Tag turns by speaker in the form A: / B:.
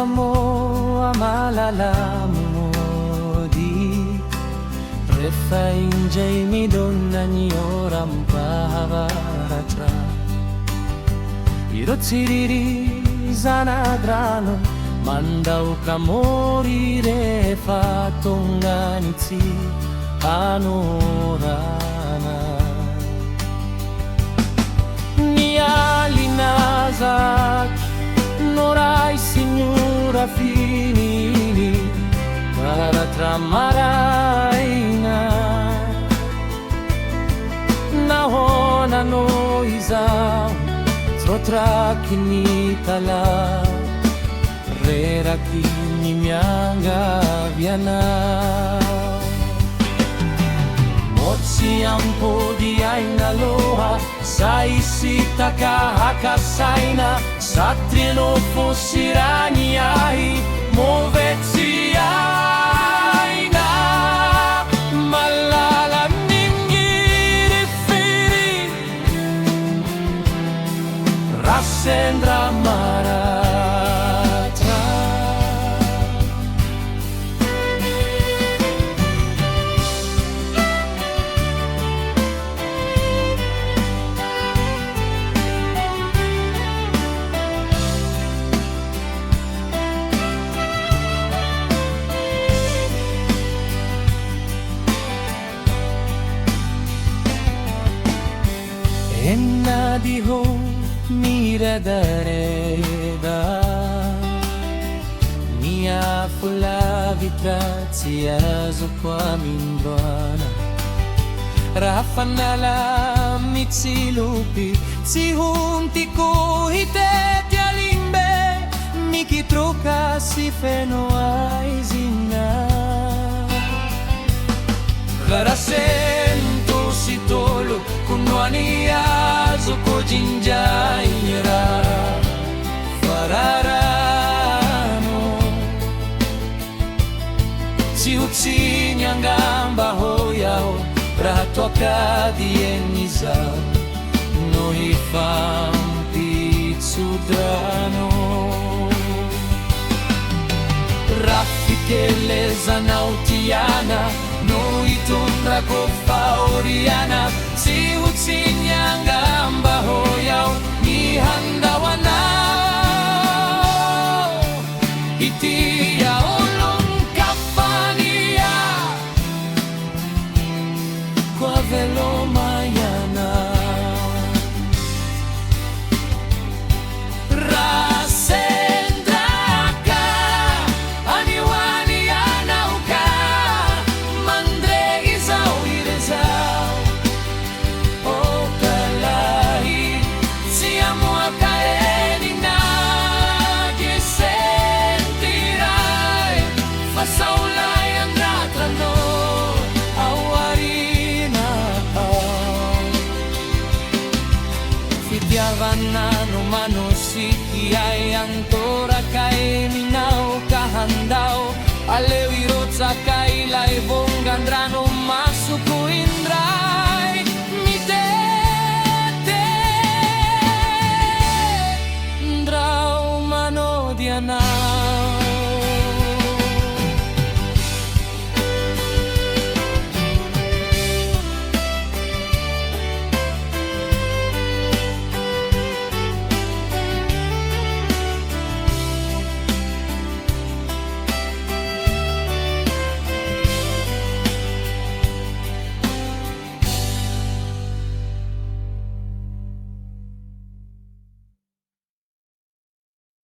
A: mo malalaman mo di Refa injay mi donna nyoram paharatra Irot siriri zanadrano Mandau ka morire fatonganitsi anorana Nialinazak norai signora finini para tramaraina Nahona no izao Trotra kinitala Rera kini mianga viana Motsi ampo di aina loha Sai sita kahaka saina Satrieno fossirani ai Movetsi aina Malala ningiri firi Rassendra maratra Enna di ho mira dareda Mia fulla vitrazia zo qua mindwana Raffanala mitzilupi Si hunti ko hiteti alimbe Miki troka si feno aizina Karasento si tolo Kunuani azo ko jinjaira Fararano Si utsi nyangamba hoyao Prato akadieniza No ifampi tsudrano Raffiche zanautiana Noi tundra ko faoriana Si utsinyangamba hoyao Ni handawana Itia ulong kafania Kwa velo mayana Vanano manosiki ay antora kay minaw kahandao Alew irotsa kay laibong gandrano masuko indray Mitete Ndraw mano diana